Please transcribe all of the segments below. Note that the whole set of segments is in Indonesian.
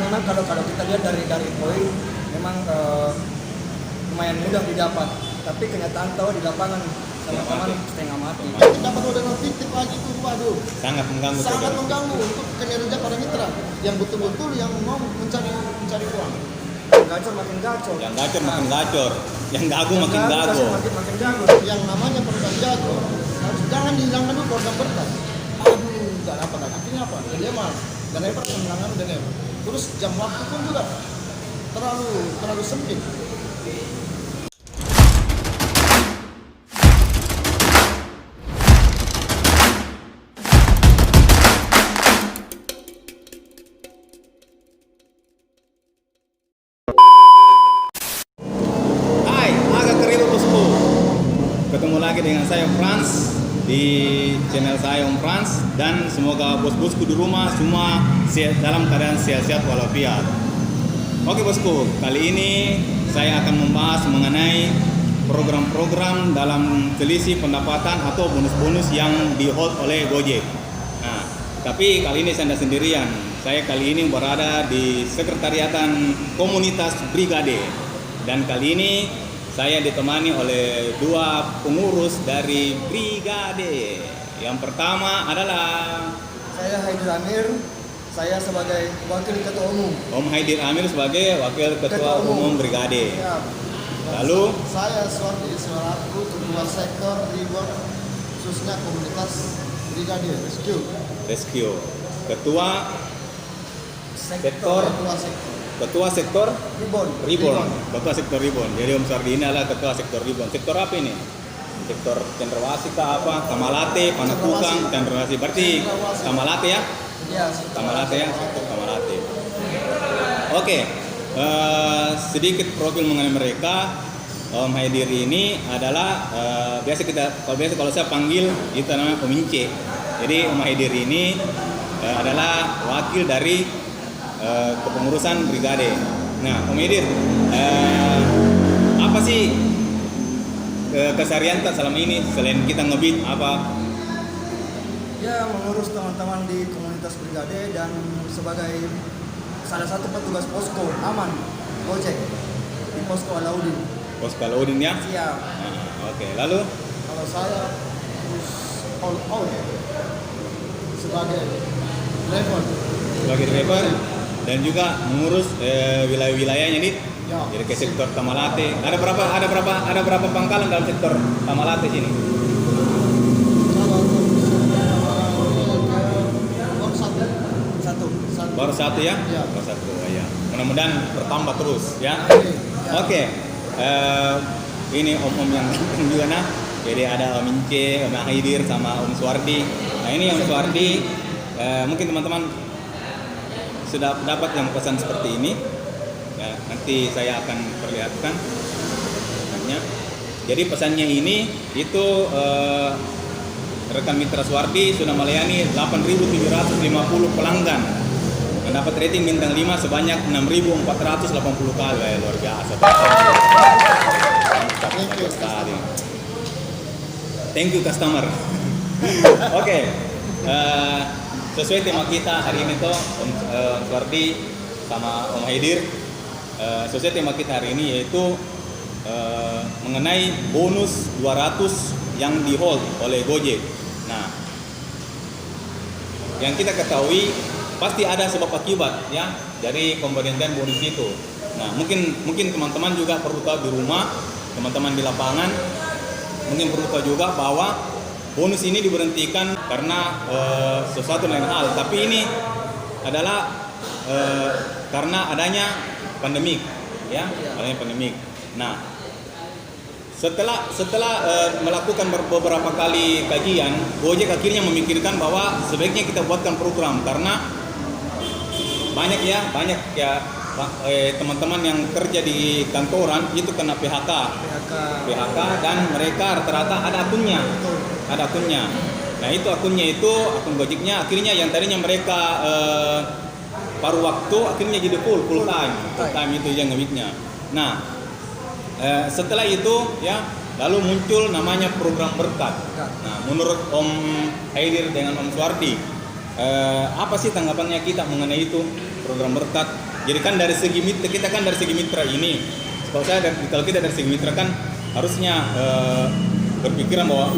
memang kalau kita lihat dari poin memang lumayan mudah didapat, tapi kenyataan tahu di lapangan teman-teman setengah mati. Dapat orderan fiktif lagi itu, waduh, sangat mengganggu untuk kinerja para mitra yang betul-betul yang mau mencari uang. Gacor makin gacor. Yang gacor makin gacor, yang gago makin gago. Makin gago. Yang namanya program jago harus jangan dihilangkan dulu program berkas. Aduh, nggak dapat lagi. Artinya apa? Dilema. Dan lebar kemenangan dilema. Terus jam waktu pun juga terlalu sempit. Ketemu lagi dengan saya Frans di channel saya Om Frans, dan semoga bos-bosku di rumah semua dalam keadaan sehat-sehat walafiat. Oke bosku, kali ini saya akan membahas mengenai program-program dalam selisih pendapatan atau bonus-bonus yang di-hold oleh Gojek. Nah, tapi kali ini saya tidak sendirian. Saya kali ini berada di sekretariatan komunitas Brigade, dan kali ini saya ditemani oleh dua pengurus dari Brigade. Yang pertama adalah saya Haidir Amir, saya sebagai wakil ketua umum. Om Haidir Amir sebagai wakil ketua umum Brigade. Ya. Lalu saya Suwardi Iswaraku, ketua sektor Ribon, khususnya komunitas Brigade Rescue. Ketua sektor Ketua sektor Ribon. Ketua sektor Ribon. Jadi Om Suwardi ini adalah ketua sektor Ribon. Sektor apa ini? Sektor Cendrawasih kah apa? Tamalate, Panakukang, Cendrawasih. Berarti Tamalate ya? Iya, Tamalate ya, sektor Tamalate. Oke. Sedikit profil mengenai mereka. Om Haidir ini adalah kalau saya panggil itu namanya pemince. Jadi Om Haidir ini adalah wakil dari kepengurusan Brigade. Nah, Om Haidir, apa sih keseharian selama ini selain kita ngebit apa? Ya, mengurus teman-teman di komunitas Brigade dan sebagai salah satu petugas posko aman Gojek di posko Alauddin. Posko Alauddin ya? Siap. Nah, oke. Lalu kalau saya terus all out sebagai driver dan juga mengurus wilayah-wilayahnya nih. Ya. Jadi ke sektor Tamalate. Ada berapa pangkalan dalam sektor Tamalate sini? Baru satu ya? Ya. Baru satu ya. Mudah-mudahan bertambah terus ya. Ya. Oke. Ini om-om yang juga nah. Jadi ada Om Ince, Om Haidir sama Om Suwardi. Nah ini Om Suwardi, mungkin teman-teman sudah dapat yang pesan seperti ini. Ya, nanti saya akan perlihatkan pesannya. Jadi pesannya ini itu rekan mitra Suwardi sudah melayani 8.750 pelanggan, mendapat rating bintang 5 sebanyak 6.480 kali. Luar biasa. Thank you customer. Oke. Sesuai tema kita hari ini tuh Om Suwardi sama Om Haidir, sesuai tema kita hari ini yaitu mengenai bonus 200 yang di-hold oleh Gojek. Nah, yang kita ketahui pasti ada sebab akibat ya dari pemberian bonus itu. Nah, mungkin teman-teman juga perlu tahu di rumah, teman-teman di lapangan mungkin perlu tahu juga bahwa bonus ini diberhentikan karena sesuatu lain hal, tapi ini adalah karena adanya pandemik, ya, adanya pandemik. Nah, setelah melakukan beberapa kali kajian, Gojek akhirnya memikirkan bahwa sebaiknya kita buatkan program karena banyak ya teman-teman yang kerja di kantoran itu kena PHK dan mereka rata-rata ada akunnya. Nah itu akunnya itu akun Gojeknya akhirnya yang tadinya mereka paruh waktu akhirnya jadi full time itu yang ngebitnya. Nah setelah itu ya lalu muncul namanya program berkat. Nah menurut Om Haidir dengan Om Suwardi apa sih tanggapannya kita mengenai itu program berkat Jadi kan dari segi mitra, kita kan dari segi mitra ini, kalau kita dari segi mitra kan harusnya berpikiran bahwa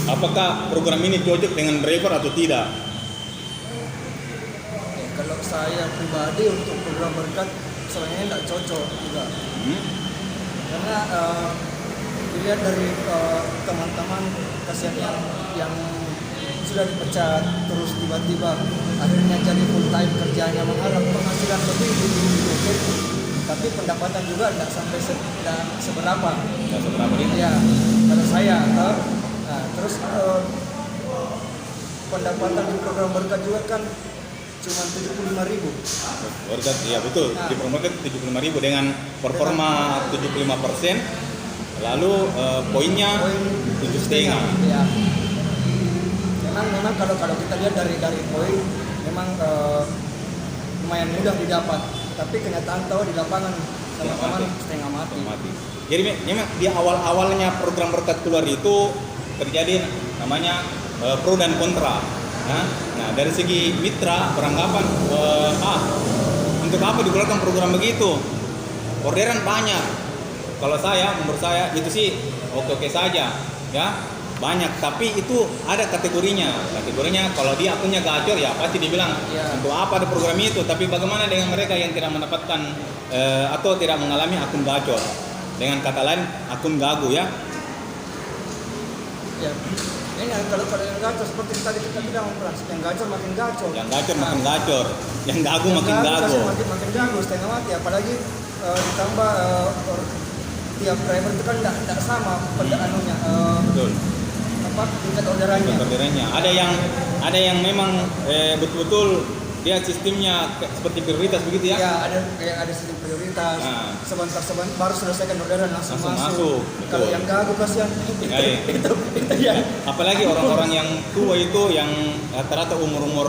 apakah program ini cocok dengan driver atau tidak. Kalau saya pribadi untuk program berkat sebenarnya tidak cocok juga. Karena dilihat dari teman-teman kasihan yang sudah dipecat terus tiba-tiba akhirnya jadi full time kerjanya mengharap penghasilan lebih tapi pendapatan juga tidak sampai seberapa. Nggak seberapa ini. Ya, kalau saya terus pendapatan di program berkat juga kan cuma 75.000. Berkat, ya betul. Di program berkat 75.000 dengan performa 75%, lalu poinnya 7,5. Ya. Memang kalau kita lihat dari poin memang lumayan mudah didapat, tapi kenyataan tahu di lapangan teman-teman setengah mati. Jadi memang di awal-awalnya program berkat keluar itu terjadi namanya pro dan kontra. Nah dari segi mitra beranggapan untuk apa dikeluarkan program begitu? Orderan banyak. Kalau menurut saya itu sih oke saja, ya. Banyak, tapi itu ada kategorinya kalau dia akunnya gacor ya pasti dibilang untuk apa ada program itu. Tapi bagaimana dengan mereka yang tidak mendapatkan atau tidak mengalami akun gacor, dengan kata lain akun gagu ya. Ya ini kalau yang gacor seperti tadi kita bilang, yang gacor makin gacor, yang gacor, yang gagu makin gagu, makin gagu setengah mati. Apalagi ditambah tiap driver itu kan tidak sama anunya. Betul. Tingkat orderannya. Ada yang memang betul-betul dia sistemnya seperti prioritas begitu ya. Ya, ada sistem prioritas. Sebentar baru selesaikan orderan langsung masuk. Kalau yang gagu kasihan itu ya. Apalagi orang-orang yang tua itu yang rata-rata umur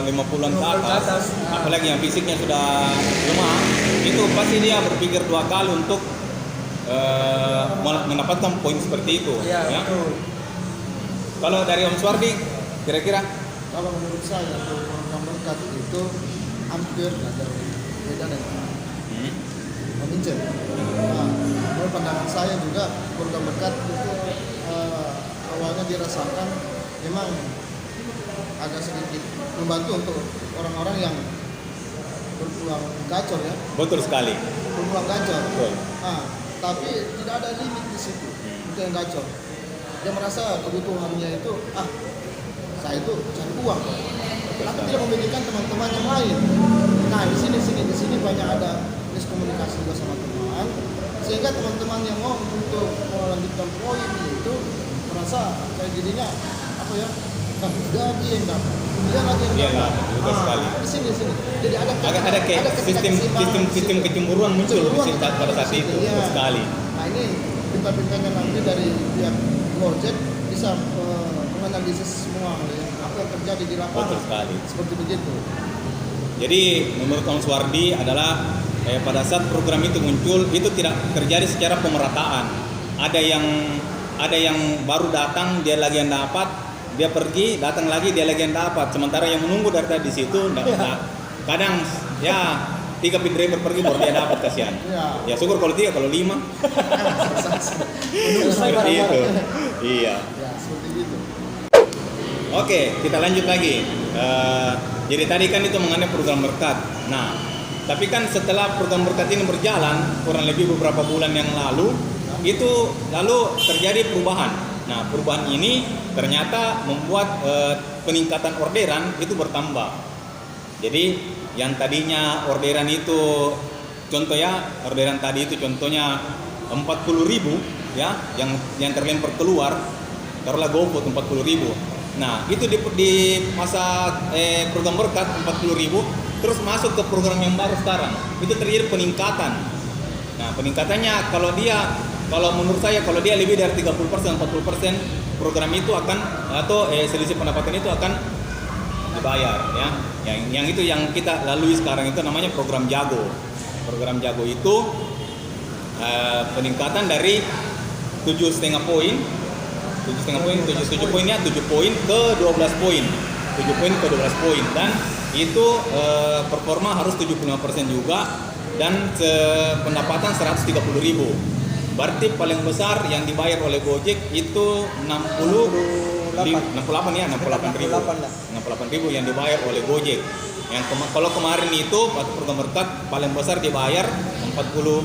50-an ke atas. Apalagi yang fisiknya sudah lemah, itu pasti dia berpikir dua kali untuk mendapatkan poin seperti itu. Ya. Betul. Kalau dari Om Suwardi, kira-kira? Kalau menurut saya untuk program berkat itu hampir ada beda dengan memincin. Menurut pandangan saya juga program berkat itu awalnya dirasakan memang agak sedikit membantu untuk orang-orang yang berpeluang gacor ya. Betul sekali. Berpeluang gacor. Betul. Tapi tidak ada limit di situ untuk yang gacor. Dia merasa kebutuhannya itu saya itu cari uang, tapi tidak memikirkan teman-teman yang lain. Nah di sini banyak ada miskomunikasi juga sama teman, sehingga teman-teman yang mau untuk melanjutkan poin itu merasa kayak jadinya jadi yang dapat, dia lagi yang dapat. Betul sekali. Di sini jadi ada kayak sistem kecemburuan muncul pada saat itu. Betul sekali. Nah ini pintar-pintarnya nanti dari pihak Gojek bisa menganalisis semua apa yang terjadi di lapangan. Betul sekali. Seperti begitu. Jadi menurut Om Suwardi adalah pada saat program itu muncul itu tidak terjadi secara pemerataan. Ada yang baru datang dia lagi yang dapat, dia pergi datang lagi dia lagi yang dapat. Sementara yang menunggu dari tadi di situ kadang ya 3 pit driver pergi baru dia dapat, kasihan. Ya syukur kalau 3, kalau 5. Seperti itu. Iya. Ya, seperti itu. Oke, kita lanjut lagi. Jadi tadi kan itu mengenai program berkat. Nah, tapi kan setelah program berkat ini berjalan kurang lebih beberapa bulan yang lalu, itu lalu terjadi perubahan. Nah, perubahan ini ternyata membuat peningkatan orderan itu bertambah. Jadi yang tadinya orderan itu orderan tadi itu contohnya 40.000 ya, yang terlempar keluar taruhlah GoFood 40.000. Nah, itu di masa program berkat 40.000 terus masuk ke program yang baru sekarang. Itu terjadi peningkatan. Nah, peningkatannya kalau menurut saya kalau dia lebih dari 30%, 40%, program itu akan selisih pendapatan itu akan dibayar ya. Yang itu yang kita lalui sekarang itu namanya program Jago. Program Jago itu peningkatan dari 7,5 poin. 7 poinnya 7 poin ke 12 poin. 7 poin ke 12 poin dan itu performa harus 75% juga dan pendapatan 130.000. Berarti paling besar yang dibayar oleh Gojek itu 68 ya, 68.000 yang dibayar oleh Gojek. Yang kalau kemarin itu waktu program berkat paling besar dibayar 40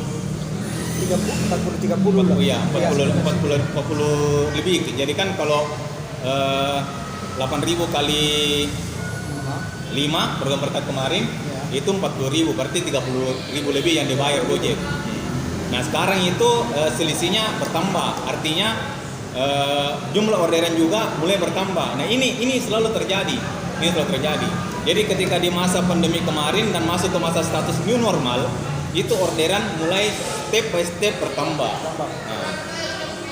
30 ya, 40 lebih. Jadi kan kalau 8.000 kali 5 program berkat kemarin itu 40.000, berarti 30.000 lebih yang dibayar Gojek. Nah sekarang itu selisihnya bertambah, artinya jumlah orderan juga mulai bertambah. Nah ini selalu terjadi, Jadi ketika di masa pandemi kemarin dan masuk ke masa status new normal, itu orderan mulai step by step bertambah. Nah,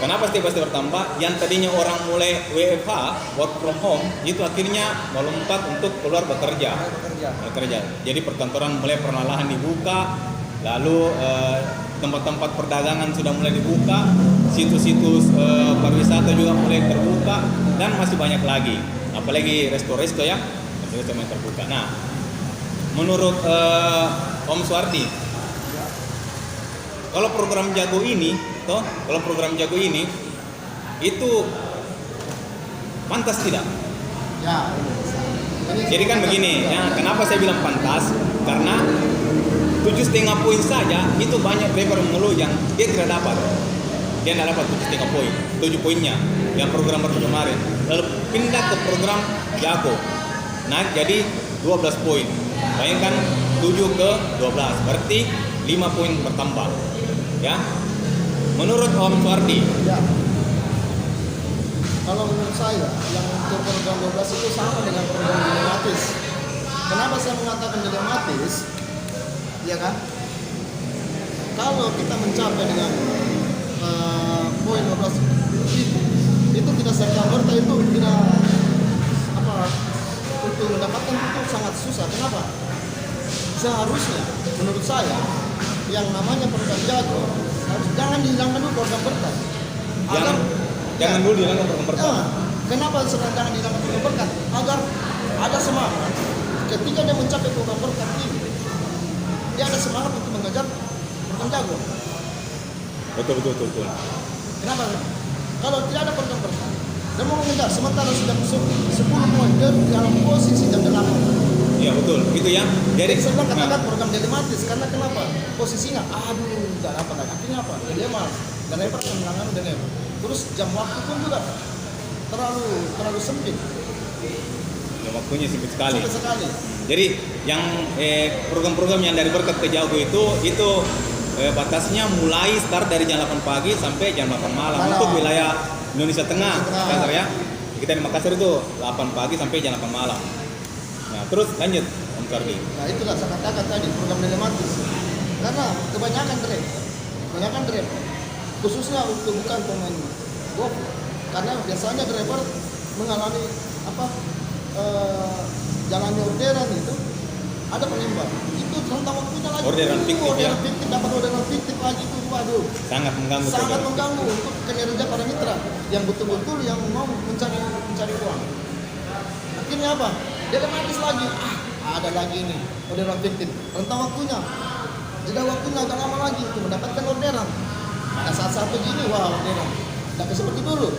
kenapa step by step bertambah? Yang tadinya orang mulai WFH, work from home, itu akhirnya melompat untuk keluar bekerja. Jadi perkantoran mulai perlahan dibuka, lalu tempat-tempat perdagangan sudah mulai dibuka, situs-situs pariwisata juga mulai terbuka, dan masih banyak lagi. Apalagi resto-resto yang terbuka. Nah, menurut Om Suwardi, kalau program Jago ini itu pantas tidak? Ya. Jadi kan begini, ya, kenapa saya bilang pantas? Karena 7,5 poin saja itu banyak driver mengeluh yang dia tidak dapat. Dia tidak dapat 7,5 poin, 7 poinnya yang program baru kemarin. Lalu pindah ke program Jago, naik jadi 12 poin. Bayangkan 7 ke 12, berarti 5 poin bertambah. Ya. Menurut Om Suwardi, Ya. Kalau menurut saya yang untuk program 12 itu sama dengan program dilematis. Kenapa saya mengatakan dilematis? Ya kan? Kalau kita mencapai dengan poin 12 itu tidak serta-merta itu tidak untuk mendapatkan itu sangat susah. Kenapa? Seharusnya menurut saya yang namanya program Jago jangan dihilangkan dulu program berkat. Jangan dulu dihilangkan program berkat. Kenapa jangan dihilangkan program berkat? Agar ada semangat ketika dia mencapai program berkat ini, dia ada semangat untuk mengejar program Jago. Betul. Kenapa? Kalau tidak ada program berkat, dia mau mengejar sementara sudah 10 poin dia dalam posisi jam 8. Iya betul, itu ya. Jadi saya bilang katakan program dilematis karena kenapa? Posisinya tidak dapat lagi. Akhirnya apa? Dilema. Dan lebar kemenangan dilema. Terus jam waktu pun juga terlalu sempit. Jam waktunya sempit sekali. Jadi yang program-program yang dari berkat ke Jago itu batasnya mulai start dari jam 8 pagi sampai jam 8 malam. Untuk wilayah Indonesia Tengah, Makassar ya. Kita di Makassar itu 8 pagi sampai jam 8 malam. Nah, terus lanjut Om Suwardi. Nah, itulah saya katakan tadi program dilematis. Karena kebanyakan driver, khususnya untuk bukan pemain golf. Karena biasanya driver mengalami jalannya orderan itu ada penimbang. Itu rentang waktunya lagi. Orderan fiktif, dapat orderan fiktif lagi itu, waduh. Sangat mengganggu untuk kinerja para mitra yang betul-betul yang mau mencari uang. Akhirnya apa? Dia dilematis lagi. Ada lagi ini orderan fiktif. Rentang waktunya, jeda waktunya agak lama lagi untuk mendapatkan orderan. Pada saat begini, orderan. Tidak seperti dulu.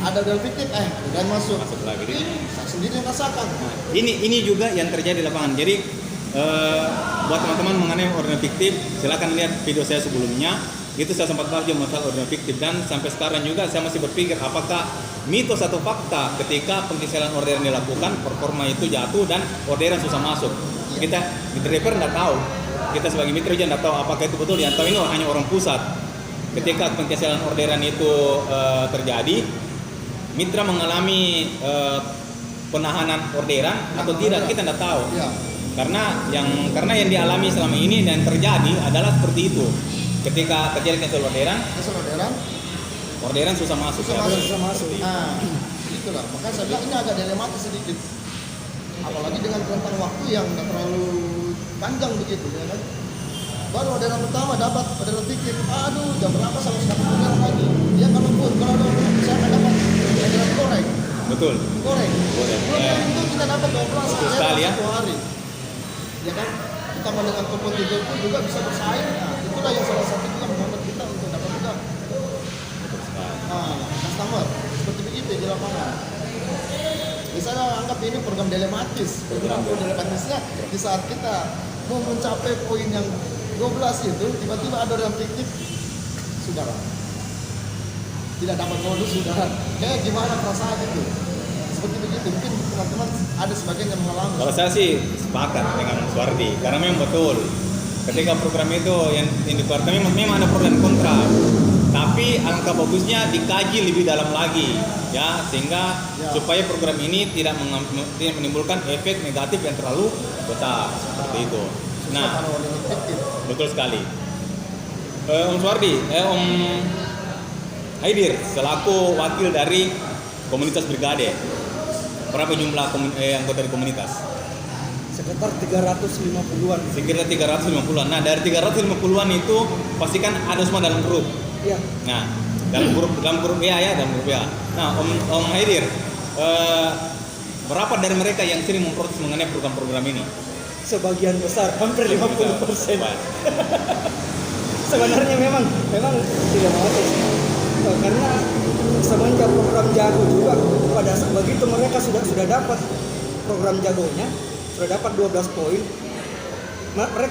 Ada orderan fiktif, orderan masuk lagi. Ini saya sendiri yang rasakan. Nah, ini juga yang terjadi di lapangan. Jadi buat teman-teman mengenai orderan fiktif, silakan lihat video saya sebelumnya. Itu saya sempat bahas masalah orderan fiktif dan sampai sekarang juga saya masih berpikir apakah mitos atau fakta ketika pengisian orderan dilakukan performa itu jatuh dan orderan susah masuk. Kita driver nggak tahu, kita sebagai mitra juga nggak tahu apakah itu betul atau ini hanya orang pusat. Ketika pengisian orderan itu terjadi, mitra mengalami penahanan orderan atau tidak, kita nggak tahu. Karena yang dialami selama ini dan terjadi adalah seperti itu. Ketika terjadi cancel orderan susah masuk. Susah masuk. Nah, itulah. Makanya saya bilang ini agak dilematis sedikit. Apalagi dengan rentang waktu yang nggak terlalu panjang begitu, ya kan? Baru orderan pertama dapat orderan fiktif. Jam berapa sama sekali orderan lagi. Ya kalau ada saya dapat orderan korek. Betul. Goreng. Goreng. Dua kali itu kita dapat 12 Betul sekali, ya. satu hari. Ya kan? Kita dengan kompetitor pun juga bisa bersaing. Nah, itulah yang salah satu juga membuat kita untuk dapat juga Betul sekali. customer. Seperti begitu di lapangan. Misalnya anggap ini program dilematis. Program dilematisnya di saat kita mau mencapai poin yang 12 itu, tiba-tiba ada orang fiktif, sudah lah. Tidak dapat bonus sudah. Kayak gimana perasaan itu? Seperti begitu. Mungkin teman-teman ada sebagian yang mengalami. Kalau saya sih sepakat dengan Suwardi, karena memang betul. Ketika program itu yang dikeluarkan memang ada pro dan kontra. Tapi angka bagusnya dikaji lebih dalam lagi, ya, sehingga supaya program ini tidak menimbulkan efek negatif yang terlalu besar seperti itu. Nah, betul sekali. Om Suwardi, Om Haidir selaku wakil dari komunitas Brigade, berapa jumlah anggota dari komunitas? Sekitar 350-an. Sekitar 350-an. Nah, dari 350-an itu pastikan ada semua dalam grup. Iya. Nah, dalam grup ya, dalam grup ya. Nah, Om Haidir, berapa dari mereka yang sering memprotes mengenai program-program ini? Sebagian besar, hampir 50%. Sebenarnya memang dilematis. Karena semenjak program jago juga pada begitu mereka sudah dapat program jagonya, sudah dapat 12 poin,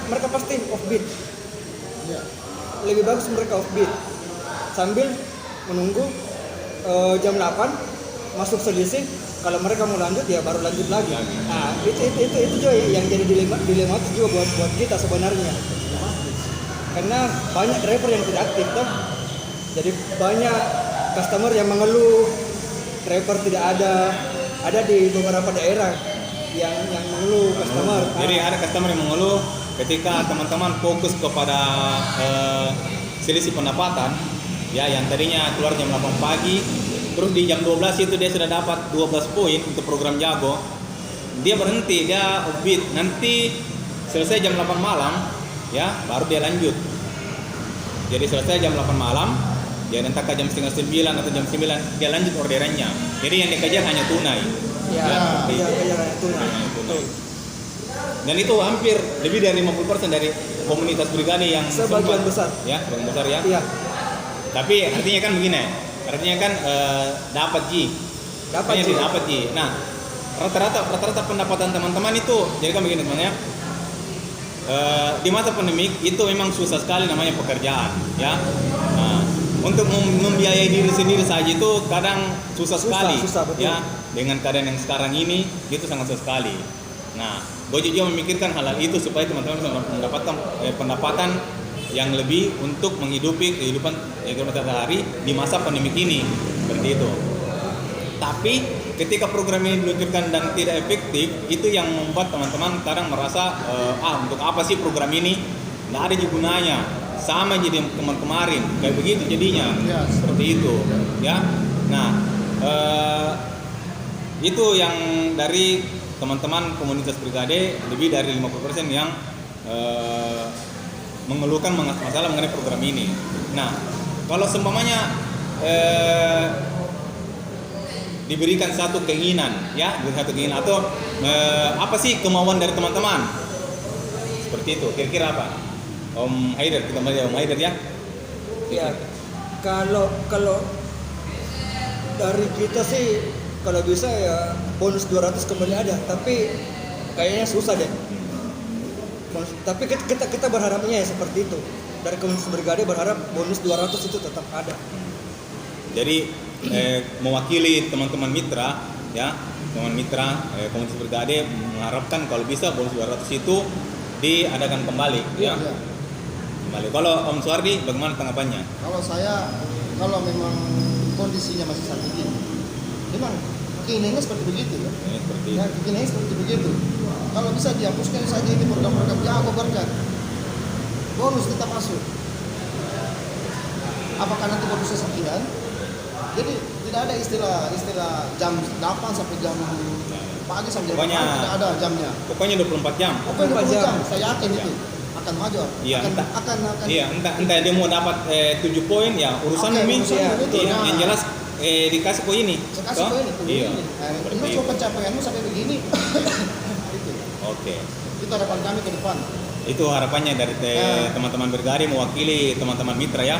mereka pasti offbeat. Lebih bagus mereka offbeat sambil menunggu jam 8 masuk selisih. Kalau mereka mau lanjut ya baru lanjut lagi. Nah, itu juga yang jadi dilematis juga buat kita sebenarnya. Karena banyak driver yang tidak aktif toh. Jadi banyak customer yang mengeluh driver tidak ada di beberapa daerah yang mengeluh customer. Jadi ada customer yang mengeluh ketika teman-teman fokus kepada selisih pendapatan, ya, yang tadinya keluar jam 8 pagi, terus di jam 12 itu dia sudah dapat 12 poin untuk program jago. Dia berhenti, dia offbeat. Nanti selesai jam 8 malam, ya, baru dia lanjut. Jadi selesai jam 8 malam, dia nanti ke jam setengah 9 atau jam 9 dia lanjut orderannya. Jadi yang dikejar hanya tunai. Iya, hanya tunai. Betul. Dan itu hampir lebih dari 50% dari komunitas Brigade yang sebagian besar. Ya, sebagian besar ya. Iya. Tapi artinya kan begini, artinya kan dapat Ji. Dapat Ji. Nah, rata-rata pendapatan teman-teman itu, jadi kan begini teman ya. Di masa pandemi itu memang susah sekali namanya pekerjaan, ya. Nah, untuk membiayai diri sendiri saja itu kadang susah sekali, betul. ya. Dengan keadaan yang sekarang ini itu sangat susah sekali. Nah, Gojek juga memikirkan hal itu supaya teman-teman bisa mendapatkan pendapatan yang lebih untuk menghidupi kehidupan sehari-hari di masa pandemi ini, seperti itu. Tapi ketika program ini diluncurkan dan tidak efektif, itu yang membuat teman-teman kadang merasa untuk apa sih program ini? Nggak ada gunanya, sama jadi kemarin kayak begitu jadinya, seperti itu, ya. Nah, itu yang dari teman-teman komunitas Brigade lebih dari 50% yang mengeluhkan masalah mengenai program ini. Nah, kalau seumpamanya diberikan satu keinginan, ya, atau apa sih kemauan dari teman-teman? Seperti itu. Kira-kira apa? Om Haidir, kita mulai Om Haidir ya. Ya, kalau dari kita sih kalau bisa ya bonus 200 kembali ada, tapi kayaknya susah deh. Tapi kita berharapnya ya seperti itu. Dari komunitas Brigade berharap bonus 200 itu tetap ada. Jadi mewakili teman-teman mitra, ya, teman mitra komunitas Brigade mengharapkan kalau bisa bonus 200 itu diadakan kembali, ya. Kembali. Kalau Om Suwardi bagaimana tanggapannya? Kalau saya, kalau memang kondisinya masih saat ini, memang keinginannya seperti begitu ya. Keinginannya seperti begitu. Kalau bisa dihapuskan saja ini program-program jago berkat, bonus tetap masuk. Apakah nanti bonusnya sekian? Jadi tidak ada istilah jam 8 sampai jam pagi sampai jam 8, tidak ada jamnya. Pokoknya 24 jam. Pokoknya 24 jam. Saya yakin itu akan maju. Iya, akan. Iya, entah dia mau dapat 7 poin ya urusan Umi. Yang jelas dikasih poin ini. Saya kasih poin ini. Iya. Lu coba pencapaianmu sampai begini. Itu. Oke. Itu harapan kami ke depan. Itu harapannya dari teman-teman Bergari mewakili teman-teman mitra ya.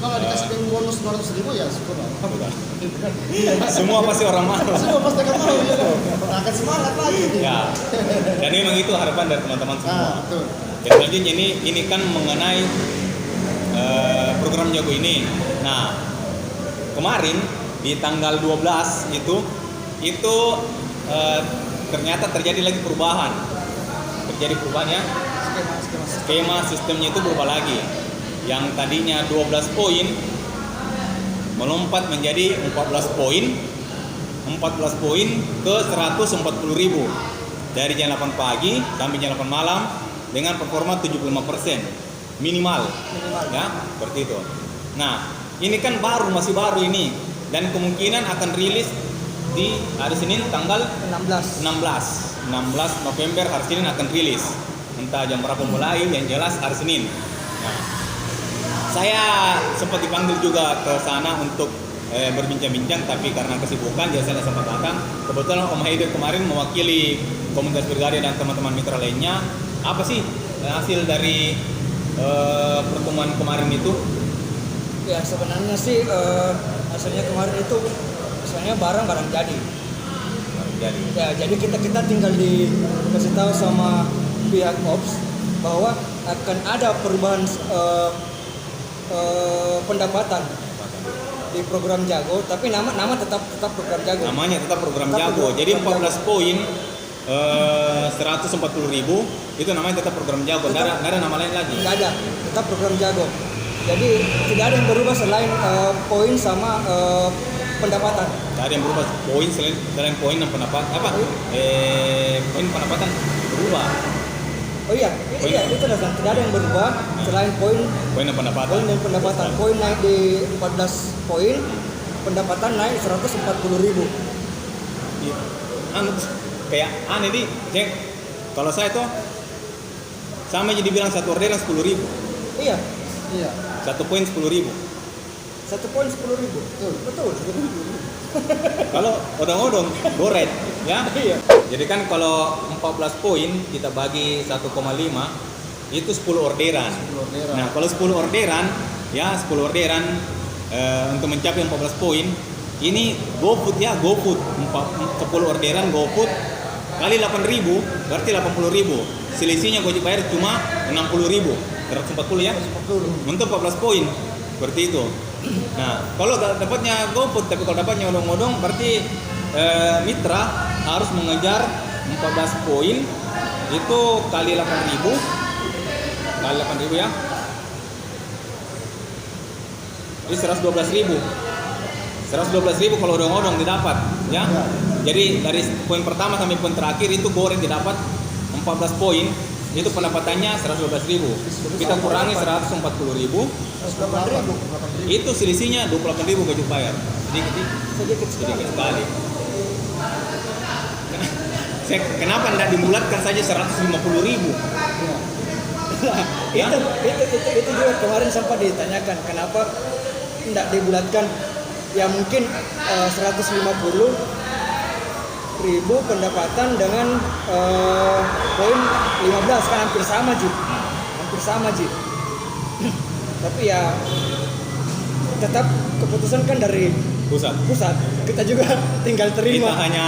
Kalau dikasih bonus 200.000 ya syukur lah. Sudah. Semua pasti orang mau. Semua pasti akan mau ya. Akan semangat lagi nih. Ya. Dan memang itu harapan dari teman-teman semua. Betul. Dan selanjutnya ini kan mengenai program Jago ini. Nah, kemarin di tanggal 12 itu ternyata terjadi lagi perubahan. Terjadi perubahannya. Skema sistemnya itu berubah lagi. Yang tadinya 12 poin melompat menjadi 14 poin. 14 poin ke 140.000 dari jam 8 pagi sampai jam 8 malam dengan performa 75% minimal ya, seperti itu. Nah, ini kan masih baru ini dan kemungkinan akan rilis di hari Senin tanggal 16 November hari Senin akan rilis. Entah jam berapa mulai, yang jelas hari Senin. Nah, saya sempat dipanggil juga ke sana untuk berbincang-bincang, tapi karena kesibukan jadi saya tidak sempat datang. Kebetulan Om Haider kemarin mewakili komunitas Bergari dan teman-teman mitra lainnya. Apa sih hasil dari pertemuan kemarin itu? Ya sebenarnya sih hasilnya kemarin itu misalnya barang jadi. Ya jadi kita tinggal dikasih tahu sama pihak Ops bahwa akan ada perubahan pendapatan di program Jago, tapi nama tetap program Jago. Namanya tetap program Jago. Jadi 14 poin 140.000 itu namanya tetap program Jago. Nggak ada nama lain lagi. Nggak ada, tetap program Jago. Jadi tidak ada yang berubah selain poin sama pendapatan. Tidak ada yang berubah poin selain poin dan pendapatan. Poin pendapatan berubah. Oh iya, itu dasar. Tidak ada yang berubah selain poin dan pendapatan. Poin dan pendapatan. Poin naik di 14 poin, pendapatan naik 140.000. Iya. Kayak aneh nih, cek. Kalau saya tuh sama jadi bilang satu orderan 10.000. Iya. Satu poin 10.000. Satu poin 10.000. Betul. Kalau odong-odong goret ya. Iya. Jadi kan kalau 14 poin kita bagi 1,5 itu 10 orderan. Nah, kalau 10 orderan untuk mencapai 14 poin ini GoFood 10 orderan GoFood kali 8.000 berarti 80.000. Selisihnya Gojek bayar cuma 60.000. 140 ya. Untuk 14 poin seperti itu. Nah, kalau dapatnya GoFood tapi kalau dapatnya odong-odong berarti mitra harus mengejar 14 poin itu kali 8.000 ya. Ini 112.000 kalau odong-odong didapat ya. Jadi dari poin pertama sampai poin terakhir itu goreng didapat 14 poin itu pendapatannya 112.000. Kita kurangi 140.000. Itu selisihnya 28.000 Gojek bayar. Sedikit sekali. Kenapa tidak dibulatkan saja 150.000? Ya? Itu juga kemarin sempat ditanyakan kenapa tidak dibulatkan. Ya mungkin 150.000 pendapatan dengan poin 15 kan hampir sama Ji. Tapi ya tetap keputusan kan dari pusat. Kita juga tinggal terima. Kita hanya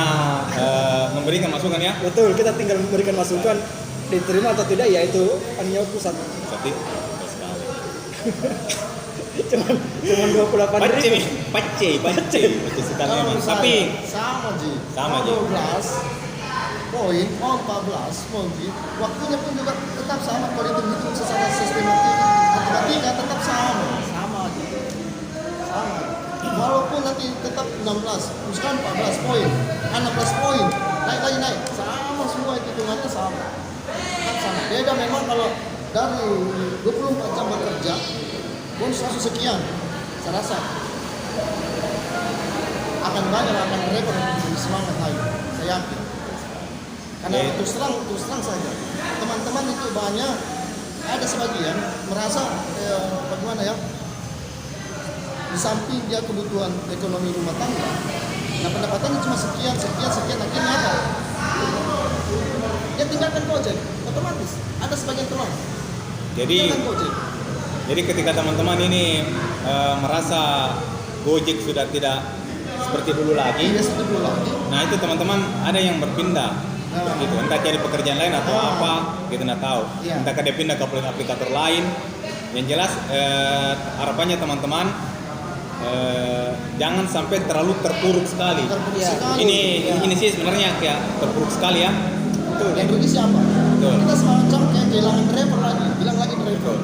memberikan masukan ya. Betul, kita tinggal memberikan masukan, diterima atau tidak ya itu hanya pusat. Tapi sekali. cuman 28.000. Pacce. Betul sekali memang. Tapi sama Ji. 12 poin 14 mungkin waktunya pun juga tetap sama kalau dihitung secara sistematika tetap sama Ji. Sama. Walaupun nanti tetap 16, misalkan 14 poin, 16 poin, naik, sama semua hitungannya sama. Tetap sama. Beda memang kalau dari 24 jam bekerja bonus 100 sekian, saya rasa akan mereka lebih semangat lagi, saya yakin. Karena terus terang saja, teman-teman itu banyak, ada sebagian merasa bagaimana ya, di samping dia kebutuhan ekonomi rumah tangga, nah pendapatannya cuma sekian, akhirnya apa? Dia tinggalkan Gojek, otomatis ada sebagian teman. Tinggalkan Gojek. Jadi ketika teman-teman ini merasa Gojek sudah tidak seperti dulu lagi, nah itu teman-teman ada yang berpindah, gitu. Entah cari pekerjaan lain atau apa, kita nggak tahu. Entah dia pindah ke aplikator lain. Yang jelas harapannya teman-teman jangan sampai terlalu terpuruk sekali. Ini sih sebenarnya kayak terpuruk sekali ya. Betul. Yang rugi siapa? Betul. Kita semacam kayak kehilangan driver lagi, bilang lagi driver.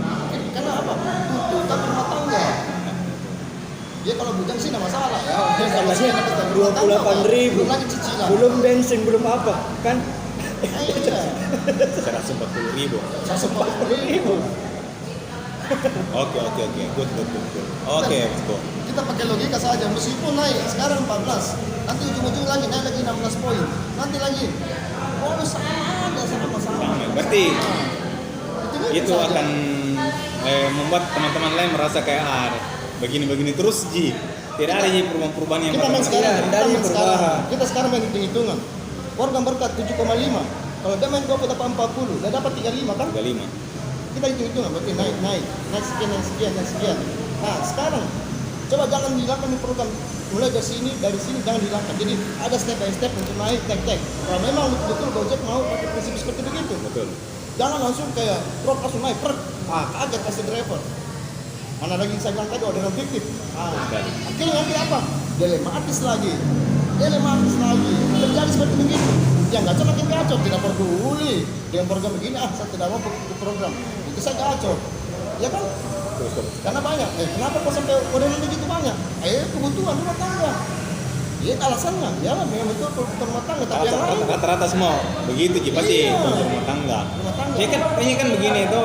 Karena apa? Tuntutan rumah tangga. Dia kalau bujang sih nggak masalah ya. Dia kalau sih dapat 28.000. Belum lagi cicilan. Belum bensin, belum apa, kan? Iya. 140.000. 140.000. Oke, good. Oke, bosku. Kita pakai logika saja, meskipun naik sekarang 14, nanti ujung-ujung lagi naik lagi 16 poin, nanti lagi bonus sama masalah. Berarti itu akan membuat teman-teman lain merasa kayak begini terus Ji. Tidak ada Ji perubahan yang kita sekarang main hitung-hitungan. Program berkat 7,5. Kalau dia main 40, dia dapat 35 kan? 35. Kita hitung-hitungan berarti naik sekian. Nah, sekarang coba jangan dihilangkan di program mulai dari sini jangan dihilangkan. Jadi ada step by step untuk naik tek. Kalau memang betul Gojek mau pakai prinsip seperti begitu. Betul. Jangan langsung kayak drop langsung naik kaget pasti driver. Mana lagi saya bilang tadi orderan fiktif. Akhirnya nanti apa? Dilematis lagi. Terjadi seperti begitu. Yang gacor makin gacor, tidak peduli dengan program begini. Saya tidak mau ke program. Itu saya gacor. Ya kan? Karena banyak. Kenapa kok sampai orderan begitu banyak? Kebutuhan rumah tangga. Iya alasannya. Ya lah, memang betul kebutuhan rumah tangga. Tapi yang lain rata-rata semua begitu Ji, pasti rumah tangga. Ini kan begini itu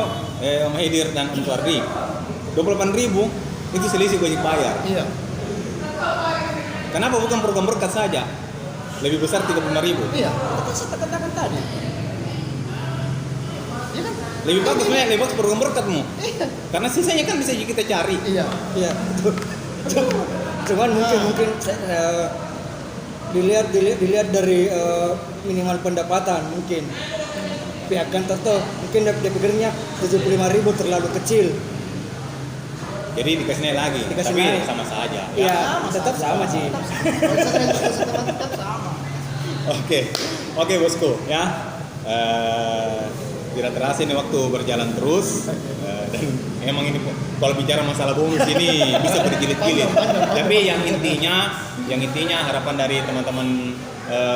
Om Haidir dan Om Suardi. 28.000 itu selisih Gojek bayar. Iya. Kenapa bukan program berkat saja? Lebih besar 35.000. Iya, itu saya katakan tadi. Iya kan? Lebih bagus program berkatmu. Iya. Karena sisanya kan bisa kita cari. Iya. Cuman mungkin dilihat dari minimal pendapatan mungkin pihak kantor tuh mungkin dia pikirnya 75.000 terlalu kecil. Jadi dikasih naik lagi, tapi naik. Sama saja. Iya, tetap sama sih. Oke, bosku ya. Tidak terasa ini waktu berjalan terus dan emang ini kalau bicara masalah bonus ini bisa berjilid-jilid. Tapi yang intinya harapan dari teman-teman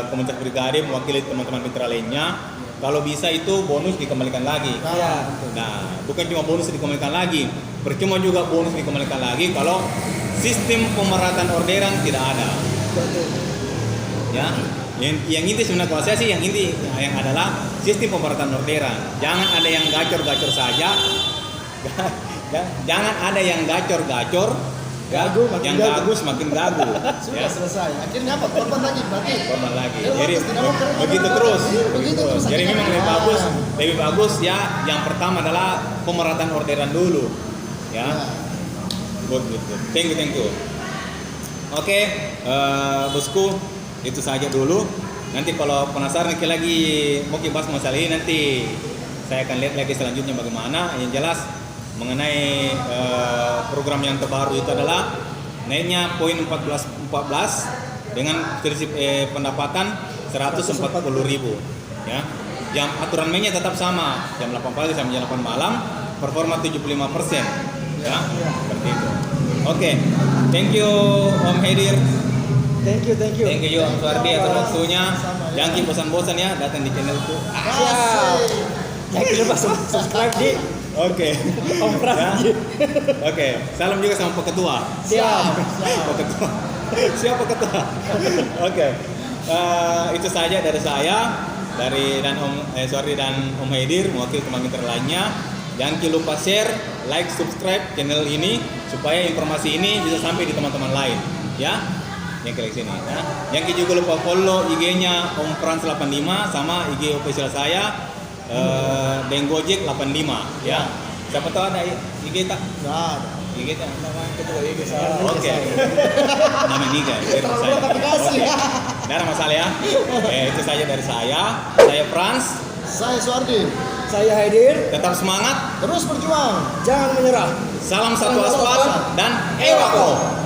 komunitas Brigade mewakili teman-teman mitra lainnya, kalau bisa itu bonus dikembalikan lagi. Nah, bukan cuma bonus dikembalikan lagi, percuma juga bonus dikembalikan lagi kalau sistem pemerataan orderan tidak ada. Ya, yang inti sebenarnya kalau saya sih yang inti yang adalah sistem pemerataan orderan. Jangan ada yang gacor-gacor saja. Jangan ada yang gacor-gacor. Yang gagu semakin gagu. Sudah selesai. Akhirnya apa? Korban lagi berarti. Jadi begitu terus. Jadi memang lebih bagus ya. Yang pertama adalah pemerataan orderan dulu. Ya. Good. Thank you. Oke, bosku, itu saja dulu. Nanti kalau penasaran lagi mungkin bahas masalah ini nanti saya akan lihat lagi selanjutnya bagaimana. Yang jelas mengenai program yang terbaru itu adalah naiknya poin 14 dengan prinsip pendapatan 140.000 ya. Jam aturan mainnya tetap sama, jam 8 pagi sampai jam 8 malam, performa 75% ya. Seperti itu. Oke. Thank you Om Haidir. Thank you. Thank you Om Suardi atas waktunya. Jangan bosan-bosan ya datang di channel itu. Siap. Jangan lupa subscribe di Oke. Om Pradi. Oke. Salam juga sama Pak Ketua. Siap. Pak Ketua. Siapa Ketua? Oke. Itu saja dari saya, dan Om Suardi dan Om Haidir mewakili teman mitra lainnya. Jangan lupa share, like, subscribe channel ini supaya informasi ini bisa sampai di teman-teman lain, ya. Yang klik sini, ya. Yang juga lupa follow IG-nya Om Frans 85 sama IG official saya Deng Gojek 85, ya. Siapa tahu ada IG tak? Nah, IG IG ya. Nama ketua IG saya. Oke. Nama Niga. Terlalu banyak aplikasi. Tidak ada masalah ya. Itu saja dari saya. Saya Frans. Saya Suardi. Saya Haidir. Tetap semangat. Terus berjuang. Jangan menyerah. Salam satu aspal dan Ewako.